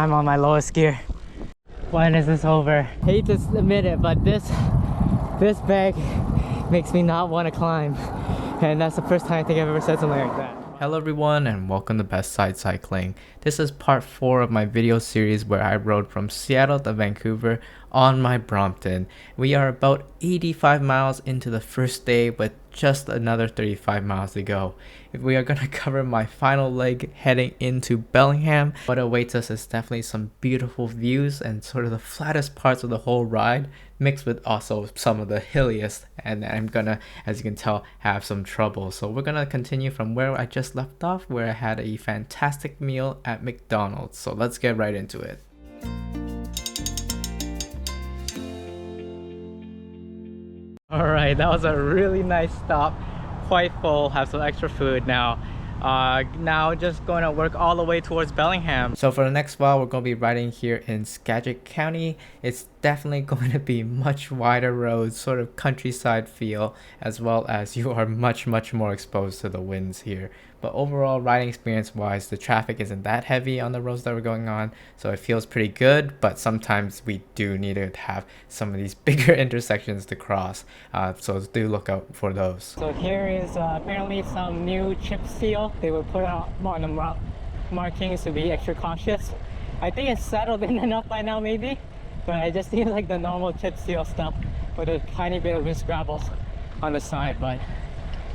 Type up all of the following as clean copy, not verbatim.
I'm on my lowest gear. When is this over? Hate to admit it, but this bag makes me not want to climb. And that's the first time I think I've ever said something like that. Hello everyone and welcome to Best Side Cycling. This is part 4 of my video series where I rode from Seattle to Vancouver on my Brompton. We are about 85 miles into the first day with just another 35 miles to go. We are going to cover my final leg heading into Bellingham. What awaits us is definitely some beautiful views and sort of the flattest parts of the whole ride, mixed with also some of the hilliest, and I'm gonna, as you can tell, have some trouble. So we're gonna continue from where I just left off, where I had a fantastic meal at McDonald's. So let's get right into it. Alright, that was a really nice stop. Quite full, have some extra food now. Now just going to work all the way towards Bellingham. So for the next while, we're going to be riding here in Skagit County. It's definitely going to be much wider roads, sort of countryside feel, as well as you are much more exposed to the winds here. But overall, riding experience wise, the traffic isn't that heavy on the roads that we're going on, so it feels pretty good. But sometimes we do need to have some of these bigger intersections to cross, so do look out for those. So here is apparently some new chip seal. They were put out on the markings to be extra cautious. I think it's settled in enough by now maybe, but it just seems like the normal chip seal stuff with a tiny bit of loose gravel on the side, but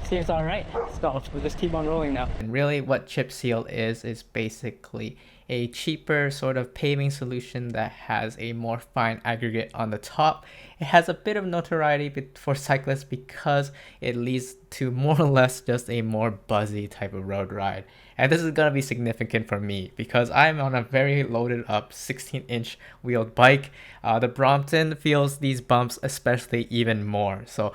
seems alright. So we'll just keep on rolling now. And really what chip seal is basically a cheaper sort of paving solution that has a more fine aggregate on the top. It has a bit of notoriety for cyclists because it leads to more or less just a more buzzy type of road ride. And this is going to be significant for me because I'm on a very loaded up 16-inch wheeled bike. The Brompton feels these bumps especially even more. So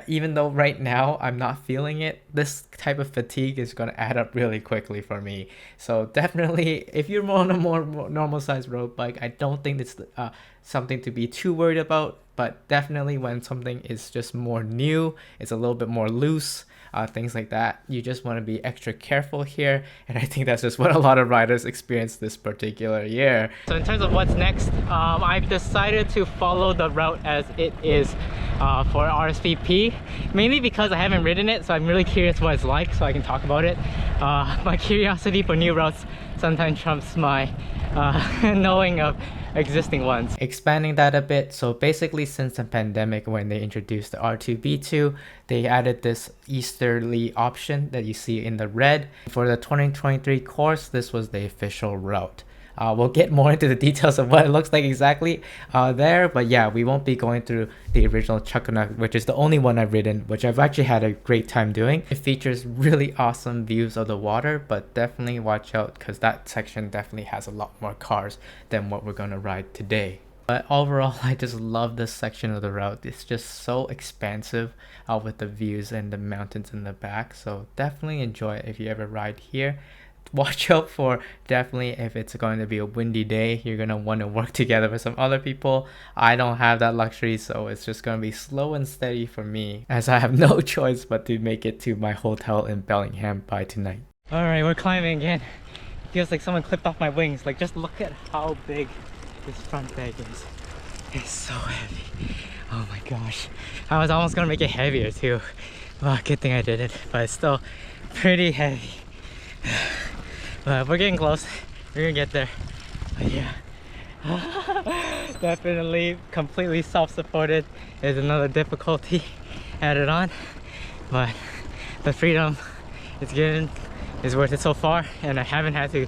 even though right now I'm not feeling it, this type of fatigue is going to add up really quickly for me. So definitely, if you're on a more normal sized road bike, I don't think it's something to be too worried about. But definitely when something is just more new, it's a little bit more loose, things like that, you just want to be extra careful here. And I think that's just what a lot of riders experience this particular year. So in terms of what's next, I've decided to follow the route as it is for RSVP, mainly because I haven't ridden it, so I'm really curious what it's like so I can talk about it. My curiosity for new routes sometimes trumps my knowing of existing ones. Expanding that a bit, so basically since the pandemic, when they introduced the R2B2, they added this easterly option that you see in the red. For the 2023 course, this was the official route. We'll get more into the details of what it looks like exactly there, but yeah, we won't be going through the original Chuckanut, which is the only one I've ridden, which I've actually had a great time doing. It features really awesome views of the water, but definitely watch out because that section definitely has a lot more cars than what we're going to ride today. But overall, I just love this section of the route. It's just so expansive with the views and the mountains in the back, so definitely enjoy it if you ever ride here. Watch out for definitely if it's going to be a windy day, you're going to want to work together with some other people. I don't have that luxury, so it's just going to be slow and steady for me as I have no choice but to make it to my hotel in Bellingham by tonight. Alright, we're climbing again. Feels like someone clipped off my wings. Like, just look at how big this front bag is. It's so heavy. Oh my gosh. I was almost going to make it heavier too. Well, good thing I did it, but it's still pretty heavy. But we're getting close. We're gonna get there. But yeah, definitely completely self-supported is another difficulty added on. But the freedom it's given is worth it so far, and I haven't had to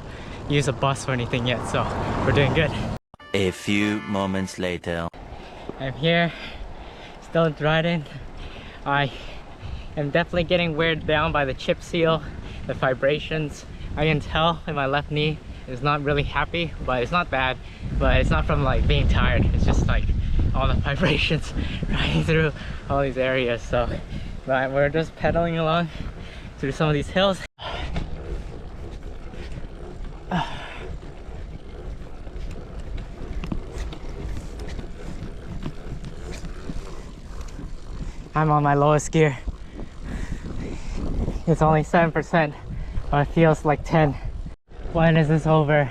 use a bus or anything yet, so we're doing good. A few moments later. I'm here, still riding. I am definitely getting weighed down by the chip seal, the vibrations. I can tell in my left knee is not really happy, but it's not bad. But it's not from like being tired. It's just like all the vibrations riding through all these areas. So, but we're just pedaling along through some of these hills. I'm on my lowest gear. It's only 7%, but it feels like 10. When is this over?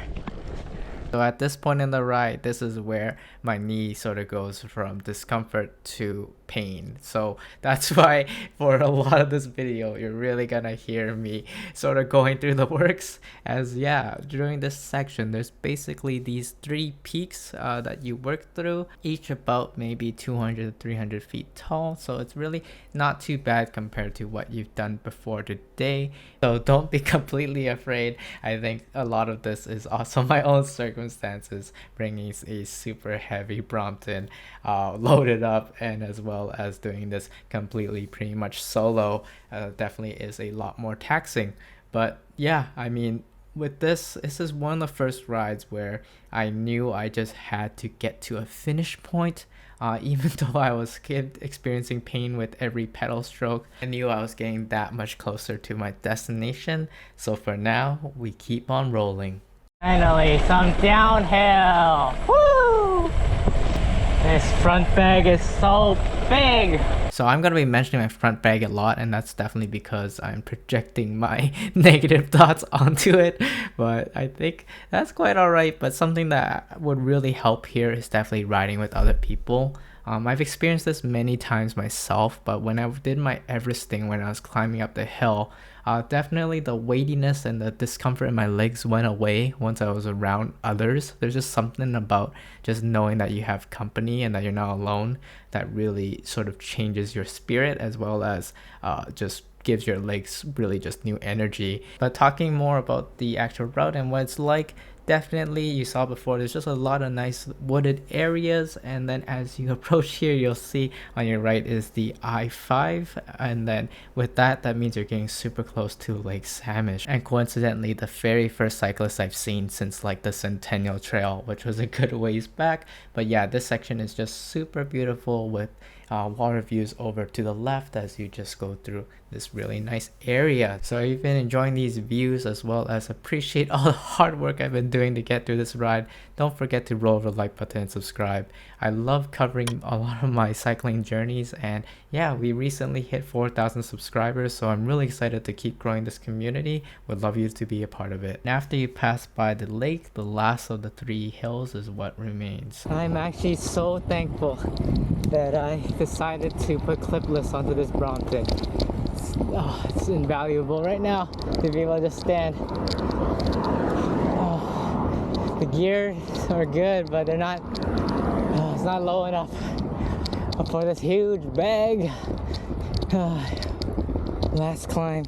So at this point in the ride, this is where my knee sort of goes from discomfort to pain. So that's why for a lot of this video, you're really gonna hear me sort of going through the works, as yeah, during this section, there's basically these 3 peaks that you work through, each about maybe 200 to 300 feet tall. So it's really not too bad compared to what you've done before today. So don't be completely afraid. I think a lot of this is also my own circumstances, bringing a super heavy Brompton loaded up, and as well as doing this completely pretty much solo definitely is a lot more taxing. But yeah, I mean, with this is one of the first rides where I knew I just had to get to a finish point. Even though I was experiencing pain with every pedal stroke, I knew I was getting that much closer to my destination. So for now, we keep on rolling. Finally, some downhill. Woo! This front bag is so big. So I'm going to be mentioning my front bag a lot, and that's definitely because I'm projecting my negative thoughts onto it. But I think that's quite alright. But something that would really help here is definitely riding with other people. I've experienced this many times myself, but when I did my Everesting when I was climbing up the hill, definitely the weightiness and the discomfort in my legs went away once I was around others. There's just something about just knowing that you have company and that you're not alone that really sort of changes your spirit, as well as just gives your legs really just new energy. But talking more about the actual route and what it's like, definitely you saw before, there's just a lot of nice wooded areas, and then as you approach here, you'll see on your right is the I-5, and then with that means you're getting super close to Lake Samish, and coincidentally the very first cyclist I've seen since like the Centennial Trail, which was a good ways back. But yeah, this section is just super beautiful with water views over to the left as you just go through this really nice area. So if you've been enjoying these views, as well as appreciate all the hard work I've been doing to get through this ride, don't forget to roll the like button and subscribe. I love covering a lot of my cycling journeys, and yeah, we recently hit 4,000 subscribers, so I'm really excited to keep growing this community. Would love you to be a part of it. And after you pass by the lake, the last of the 3 hills is what remains. I'm actually so thankful that I decided to put clipless onto this Brompton. It's invaluable right now to be able to just stand. The gears are good, but they're not, it's not low enough for this huge bag. Last climb,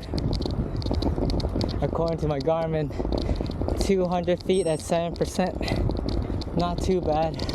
according to my Garmin, 200 feet at 7%. Not too bad.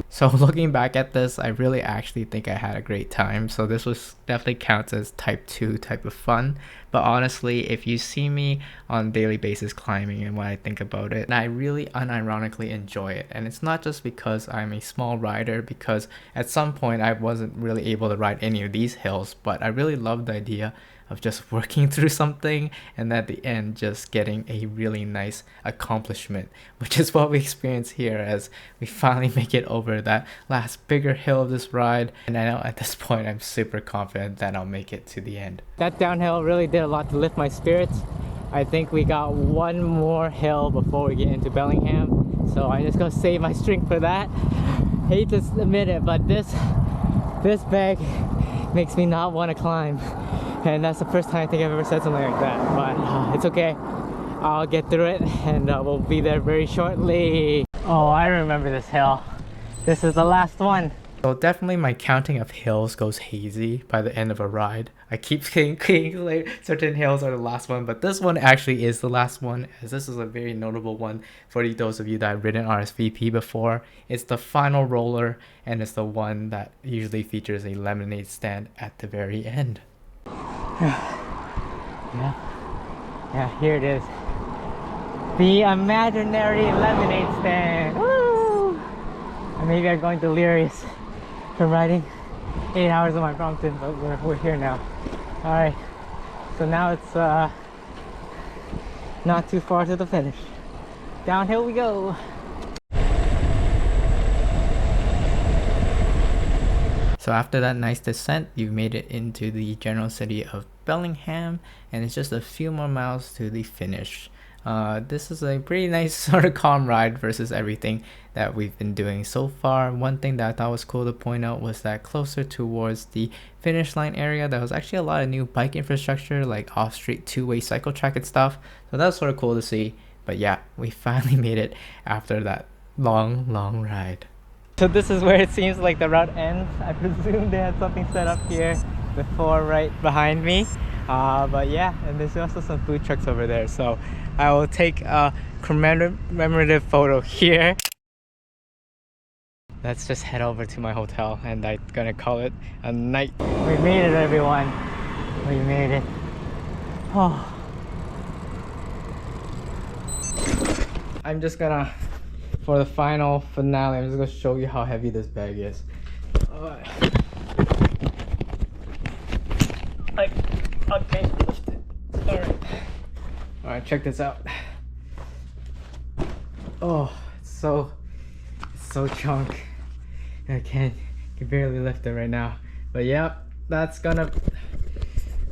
So looking back at this, I really actually think I had a great time. So this was definitely counts as type 2 type of fun. But honestly, if you see me on a daily basis climbing and when I think about it, I really unironically enjoy it. And it's not just because I'm a small rider, because at some point I wasn't really able to ride any of these hills, but I really love the idea of just working through something and at the end just getting a really nice accomplishment, which is what we experience here as we finally make it over that last bigger hill of this ride. And I know at this point I'm super confident that I'll make it to the end. That downhill really did a lot to lift my spirits. I think we got one more hill before we get into Bellingham, so I'm just gonna save my strength for that. Hate to admit it, but this bag makes me not want to climb. And that's the first time I think I've ever said something like that, but it's okay. I'll get through it, and we'll be there very shortly. Oh, I remember this hill. This is the last one. So definitely my counting of hills goes hazy by the end of a ride. I keep thinking like certain hills are the last one, but this one actually is the last one, as this is a very notable one for those of you that have ridden RSVP before. It's the final roller, and it's the one that usually features a lemonade stand at the very end. Yeah, here it is. The imaginary lemonade stand. Woo! Maybe I'm going delirious from riding 8 hours on my Brompton, but we're here now. Alright, so now it's not too far to the finish. Downhill we go. So after that nice descent, you've made it into the general city of Bellingham, and it's just a few more miles to the finish. This is a pretty nice sort of calm ride versus everything that we've been doing so far. One thing that I thought was cool to point out was that closer towards the finish line area, there was actually a lot of new bike infrastructure, like off-street two-way cycle track and stuff. So that was sort of cool to see. But yeah, we finally made it after that long ride. So this is where it seems like the route ends. I presume they had something set up here before, right behind me. But yeah, and there's also some food trucks over there. So I will take a commemorative photo here. Let's just head over to my hotel and I'm gonna call it a night. We made it, everyone. We made it. Oh. I'm just gonna, for the final finale, I'm just gonna show you how heavy this bag is. Okay, lift it. Alright, check this out. Oh, it's so chunk. I can barely lift it right now. But yep, that's gonna...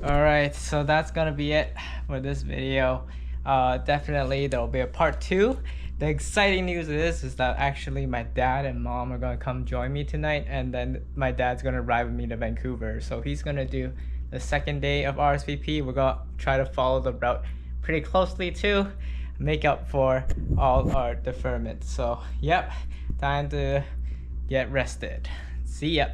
Alright, so that's gonna be it for this video. Definitely there will be a part 2. The exciting news is that actually my dad and mom are gonna come join me tonight, and then my dad's gonna ride with me to Vancouver. So he's gonna do the second day of RSVP. We're gonna try to follow the route pretty closely to make up for all our deferment. So yep, time to get rested. See ya.